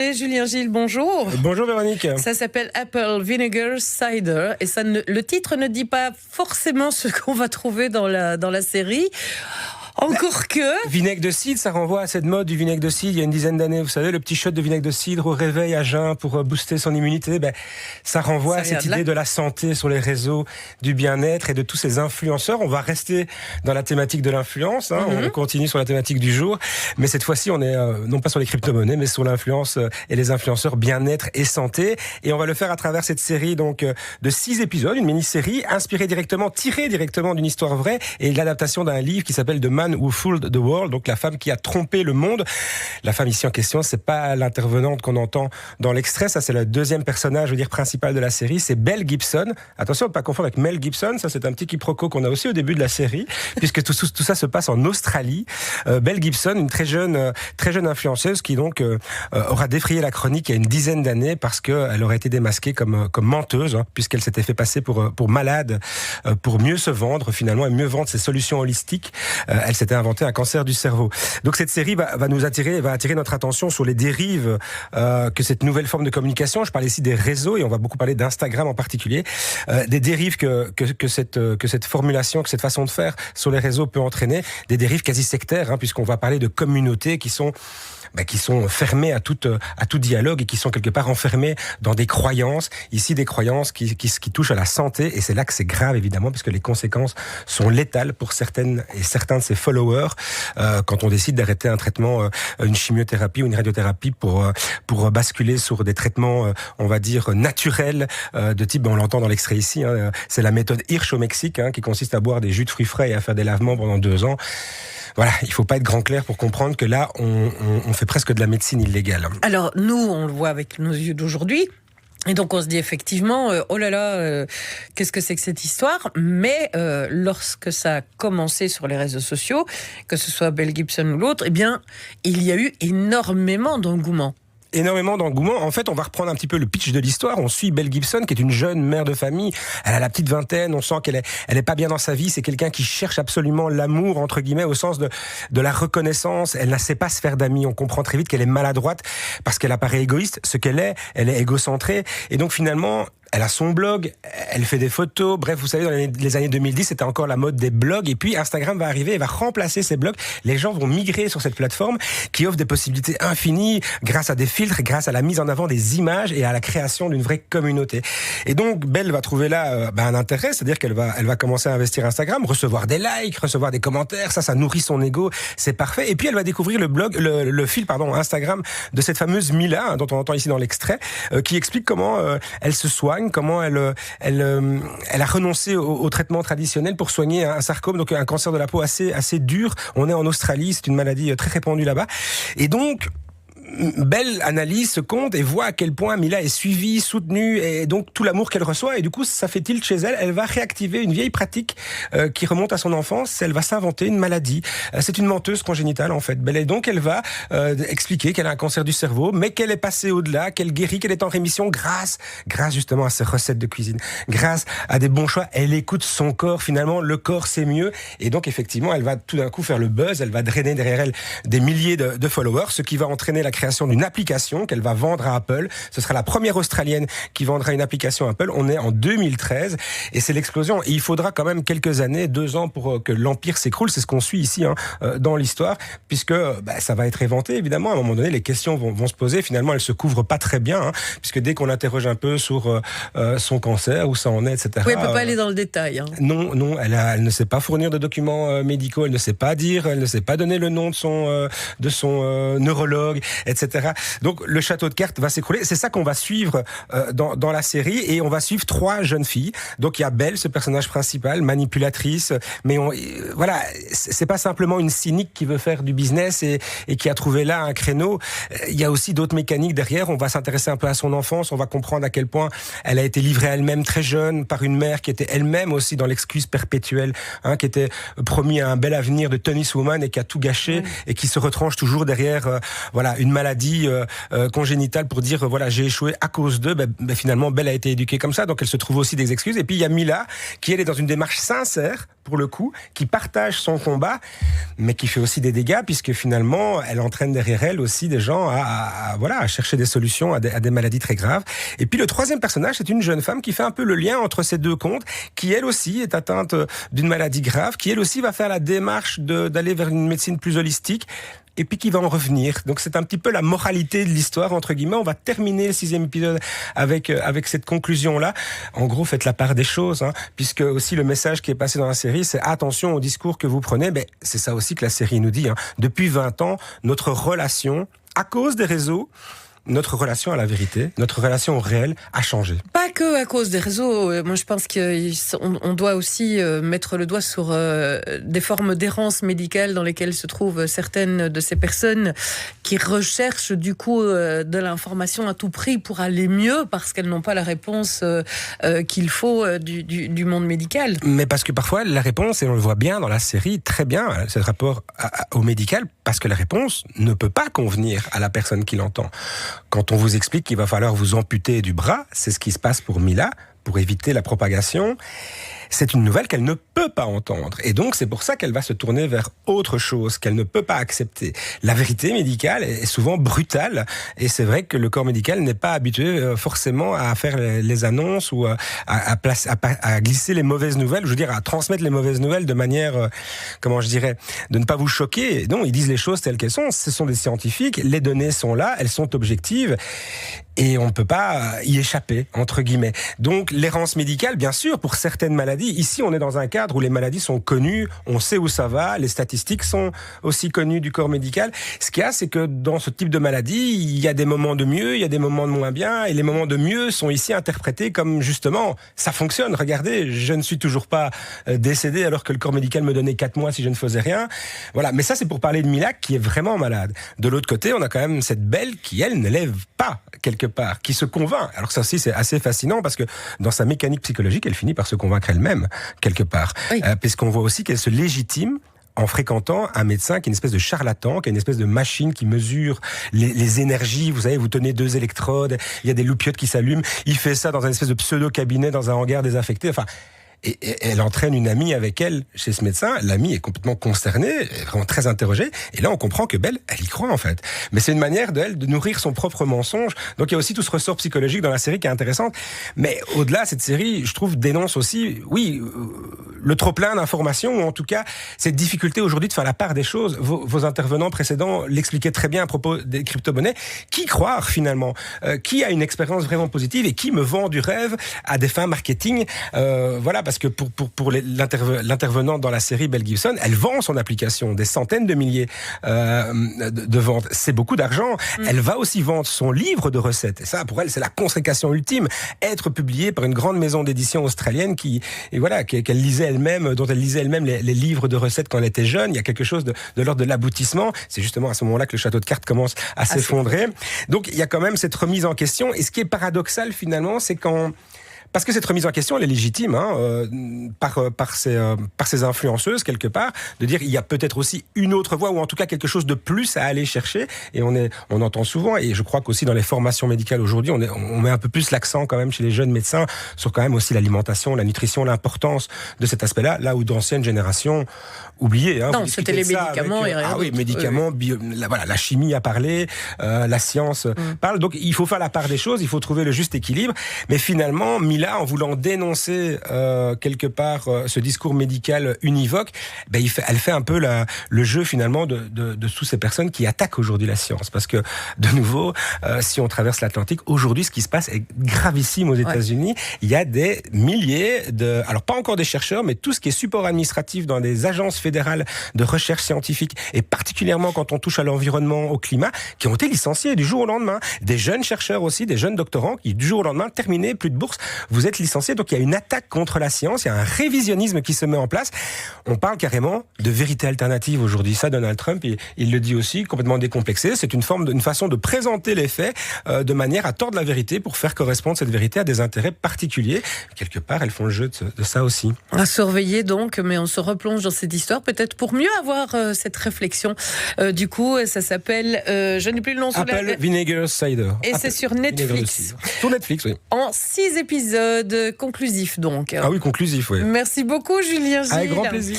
Et Julien Gilles, bonjour. Bonjour Véronique. Ça s'appelle Apple Vinegar Cider et le titre ne dit pas forcément ce qu'on va trouver dans la série. Encore que... Vinaigre de cidre, ça renvoie à cette mode du vinaigre de cidre il y a une dizaine d'années. Vous savez, le petit shot de vinaigre de cidre au réveil à jeun pour booster son immunité. Ça renvoie à cette idée de la santé sur les réseaux, du bien-être et de tous ces influenceurs. On va rester dans la thématique de l'influence. On continue sur la thématique du jour. Mais cette fois-ci, on est non pas sur les crypto-monnaies, mais sur l'influence et les influenceurs bien-être et santé. Et on va le faire à travers cette série donc de 6 épisodes, une mini-série tirée directement d'une histoire vraie et de l'adaptation d'un livre qui s'appelle The Man Who Fooled the World, donc la femme qui a trompé le monde. La femme ici en question, c'est pas l'intervenante qu'on entend dans l'extrait, ça c'est le deuxième personnage, principal de la série, c'est Belle Gibson. Attention, ne pas confondre avec Mel Gibson, ça c'est un petit quiproquo qu'on a aussi au début de la série, puisque tout ça se passe en Australie. Belle Gibson, une très jeune influenceuse qui donc aura défrayé la chronique il y a une dizaine d'années parce qu'elle aurait été démasquée comme menteuse, puisqu'elle s'était fait passer pour malade, pour mieux se vendre finalement et mieux vendre ses solutions holistiques. Elle s'était inventé un cancer du cerveau. Donc cette série va attirer notre attention sur les dérives que cette nouvelle forme de communication, je parle ici des réseaux et on va beaucoup parler d'Instagram en particulier, des dérives que cette formulation, que cette façon de faire sur les réseaux peut entraîner, des dérives quasi sectaires, puisqu'on va parler de communautés qui sont fermées à tout dialogue et qui sont quelque part enfermées dans des croyances, ici des croyances qui touchent à la santé, et c'est là que c'est grave évidemment, parce que les conséquences sont létales pour certaines et certains de ses followers quand on décide d'arrêter un traitement, une chimiothérapie ou une radiothérapie pour basculer sur des traitements on va dire naturels de type, on l'entend dans l'extrait ici, c'est la méthode Hirsch au Mexique, qui consiste à boire des jus de fruits frais et à faire des lavements pendant 2 ans. Voilà, il faut pas être grand clair pour comprendre que là, on fait presque de la médecine illégale. Alors, nous, on le voit avec nos yeux d'aujourd'hui. Et donc on se dit effectivement, oh là là, qu'est-ce que c'est que cette histoire ? Mais lorsque ça a commencé sur les réseaux sociaux, que ce soit Belle Gibson ou l'autre, eh bien, il y a eu énormément d'engouement. Énormément d'engouement. En fait, on va reprendre un petit peu le pitch de l'histoire. On suit Belle Gibson, qui est une jeune mère de famille. Elle a la petite vingtaine. On sent qu'elle est pas bien dans sa vie. C'est quelqu'un qui cherche absolument l'amour, entre guillemets, au sens de la reconnaissance. Elle ne sait pas se faire d'amis. On comprend très vite qu'elle est maladroite parce qu'elle apparaît égoïste. Ce qu'elle est, elle est égocentrée. Et donc, finalement, elle a son blog, elle fait des photos. Bref, vous savez, dans les années 2010, c'était encore la mode des blogs. Et puis, Instagram va arriver et va remplacer ces blogs. Les gens vont migrer sur cette plateforme qui offre des possibilités infinies grâce à des filtres, grâce à la mise en avant des images et à la création d'une vraie communauté. Et donc, Belle va trouver là un intérêt, c'est-à-dire qu'elle va commencer à investir Instagram, recevoir des likes, recevoir des commentaires. Ça nourrit son ego, c'est parfait. Et puis, elle va découvrir le fil Instagram de cette fameuse Mila, dont on entend ici dans l'extrait, qui explique comment elle se soigne, comment elle a renoncé au traitement traditionnel pour soigner un sarcome, donc un cancer de la peau assez dur. On est en Australie, c'est une maladie très répandue là-bas. Et donc, Belle analyse ce compte et voit à quel point Mila est suivie, soutenue, et donc tout l'amour qu'elle reçoit, et du coup ça fait tilt chez elle. Elle va réactiver une vieille pratique qui remonte à son enfance. Elle va s'inventer une maladie. C'est une menteuse congénitale en fait, Belle, et donc elle va expliquer qu'elle a un cancer du cerveau, mais qu'elle est passée au-delà, qu'elle guérit, qu'elle est en rémission grâce justement à ses recettes de cuisine, grâce à des bons choix. Elle écoute son corps, finalement le corps c'est mieux, et donc effectivement elle va tout d'un coup faire le buzz. Elle va drainer derrière elle des milliers de followers, ce qui va entraîner la création d'une application qu'elle va vendre à Apple. Ce sera la première Australienne qui vendra une application Apple. On est en 2013 et c'est l'explosion. Et il faudra quand même quelques années, 2 ans pour que l'empire s'écroule. C'est ce qu'on suit ici dans l'histoire, puisque ça va être éventé évidemment. À un moment donné, les questions vont se poser. Finalement, elle se couvre pas très bien, puisque dès qu'on l'interroge un peu sur son cancer, où ça en est, etc. Oui, elle peut pas aller dans le détail. Non, elle ne sait pas fournir de documents médicaux. Elle ne sait pas dire, elle ne sait pas donner le nom de son neurologue, etc. Donc le château de cartes va s'écrouler. C'est ça qu'on va suivre dans la série, et on va suivre 3 jeunes filles. Donc il y a Belle, ce personnage principal, manipulatrice, mais voilà, c'est pas simplement une cynique qui veut faire du business et qui a trouvé là un créneau. Il y a aussi d'autres mécaniques derrière. On va s'intéresser un peu à son enfance. On va comprendre à quel point elle a été livrée à elle-même très jeune par une mère qui était elle-même aussi dans l'excuse perpétuelle, qui était promis à un bel avenir de tenniswoman et qui a tout gâché et qui se retranche toujours derrière une maladies congénitales pour dire voilà, j'ai échoué à cause d'eux. Finalement, Belle a été éduquée comme ça, donc elle se trouve aussi des excuses. Et puis il y a Mila qui elle est dans une démarche sincère pour le coup, qui partage son combat, mais qui fait aussi des dégâts puisque finalement elle entraîne derrière elle aussi des gens à chercher des solutions à des maladies très graves. Et puis le troisième personnage, c'est une jeune femme qui fait un peu le lien entre ces deux contes, qui elle aussi est atteinte d'une maladie grave, qui elle aussi va faire la démarche d'aller vers une médecine plus holistique, et puis qui va en revenir. Donc c'est un petit peu la moralité de l'histoire, entre guillemets. On va terminer le 6e épisode avec cette conclusion-là. En gros, faites la part des choses, puisque aussi le message qui est passé dans la série, c'est attention au discours que vous prenez. C'est ça aussi que la série nous dit. Depuis 20 ans, notre relation, à cause des réseaux, notre relation à la vérité, notre relation au réel a changé. Pas que à cause des réseaux. Moi, je pense qu'on doit aussi mettre le doigt sur des formes d'errance médicale dans lesquelles se trouvent certaines de ces personnes qui recherchent du coup de l'information à tout prix pour aller mieux parce qu'elles n'ont pas la réponse qu'il faut du monde médical. Mais parce que parfois, la réponse, et on le voit bien dans la série, très bien, c'est le rapport au médical, parce que la réponse ne peut pas convenir à la personne qui l'entend. Quand on vous explique qu'il va falloir vous amputer du bras, c'est ce qui se passe pour Mila, pour éviter la propagation. C'est une nouvelle qu'elle ne peut pas entendre. Et donc, c'est pour ça qu'elle va se tourner vers autre chose, qu'elle ne peut pas accepter. La vérité médicale est souvent brutale. Et c'est vrai que le corps médical n'est pas habitué forcément à faire les annonces ou à glisser les mauvaises nouvelles, je veux dire, à transmettre les mauvaises nouvelles de manière, de ne pas vous choquer. Non, ils disent les choses telles qu'elles sont. Ce sont des scientifiques. Les données sont là. Elles sont objectives. Et on ne peut pas y échapper, entre guillemets. Donc, l'errance médicale, bien sûr, pour certaines maladies. Ici, on est dans un cadre où les maladies sont connues, on sait où ça va, les statistiques sont aussi connues du corps médical. Ce qu'il y a, c'est que dans ce type de maladie, il y a des moments de mieux, il y a des moments de moins bien, et les moments de mieux sont ici interprétés comme, justement, ça fonctionne, regardez, je ne suis toujours pas décédé alors que le corps médical me donnait 4 mois si je ne faisais rien. Voilà, mais ça, c'est pour parler de Mila, qui est vraiment malade. De l'autre côté, on a quand même cette Belle qui, elle, ne lève pas quelque part, qui se convainc. Alors ça aussi, c'est assez fascinant parce que dans sa mécanique psychologique, elle finit par se convaincre elle-même, quelque part. Oui. Puisqu'on voit aussi qu'elle se légitime en fréquentant un médecin qui est une espèce de charlatan, qui est une espèce de machine qui mesure les énergies. Vous savez, vous tenez 2 électrodes, il y a des loupiottes qui s'allument. Il fait ça dans une espèce de pseudo-cabinet, dans un hangar désaffecté. Enfin, et elle entraîne une amie avec elle chez ce médecin. L'amie est complètement consternée, est vraiment très interrogée. Et là, on comprend que Belle, elle y croit en fait. Mais c'est une manière d'elle de nourrir son propre mensonge. Donc il y a aussi tout ce ressort psychologique dans la série qui est intéressante. Mais au-delà, cette série, je trouve, dénonce aussi, le trop-plein d'informations, ou en tout cas, cette difficulté aujourd'hui de faire la part des choses. Vos intervenants précédents l'expliquaient très bien à propos des crypto-monnaies. Qui croire finalement ? Qui a une expérience vraiment positive et qui me vend du rêve à des fins marketing ? Voilà, parce que pour l'intervenant dans la série, Belle Gibson, elle vend son application, des centaines de milliers de ventes. C'est beaucoup d'argent. Elle va aussi vendre son livre de recettes. Et ça, pour elle, c'est la consécration ultime. Être publié par une grande maison d'édition australienne qu'elle lisait elle-même, dont elle lisait elle-même les livres de recettes quand elle était jeune. Il y a quelque chose de l'ordre de l'aboutissement. C'est justement à ce moment-là que le château de cartes commence à s'effondrer. Donc, il y a quand même cette remise en question. Et ce qui est paradoxal, finalement, c'est parce que cette remise en question, elle est légitime, par ces influenceuses, quelque part, de dire il y a peut-être aussi une autre voie, ou en tout cas quelque chose de plus à aller chercher. Et on entend souvent, et je crois qu'aussi dans les formations médicales aujourd'hui, on met un peu plus l'accent quand même chez les jeunes médecins sur quand même aussi l'alimentation, la nutrition, l'importance de cet aspect-là, là où d'anciennes générations oubliaient. Non, c'était les médicaments et rien d'autre. Médicaments, la chimie a parlé, la science parle. Donc il faut faire la part des choses, il faut trouver le juste équilibre. Mais finalement, Mila, en voulant dénoncer quelque part ce discours médical univoque, elle fait un peu le jeu finalement de toutes ces personnes qui attaquent aujourd'hui la science. Parce que, de nouveau, si on traverse l'Atlantique, aujourd'hui, ce qui se passe est gravissime aux États-Unis. Il y a des milliers alors pas encore des chercheurs, mais tout ce qui est support administratif dans des agences fédérales de recherche scientifique, et particulièrement quand on touche à l'environnement, au climat, qui ont été licenciés du jour au lendemain. Des jeunes chercheurs aussi, des jeunes doctorants qui, du jour au lendemain, terminaient, plus de bourse. vous êtes licencié. Donc il y a une attaque contre la science, il y a un révisionnisme qui se met en place. On parle carrément de vérité alternative aujourd'hui. Ça, Donald Trump, il le dit aussi, complètement décomplexé. C'est une façon de présenter les faits de manière à tordre la vérité pour faire correspondre cette vérité à des intérêts particuliers. Quelque part, elles font le jeu de ça aussi. À surveiller donc, mais on se replonge dans cette histoire peut-être pour mieux avoir cette réflexion. Du coup, ça s'appelle, je n'ai plus le nom sous Apple Vinegar Cider. Et c'est sur Netflix. Sur Netflix, oui. En 6 épisodes conclusifs donc. Ah oui, conclusif, oui. Merci beaucoup Julien Gilles. Avec grand plaisir.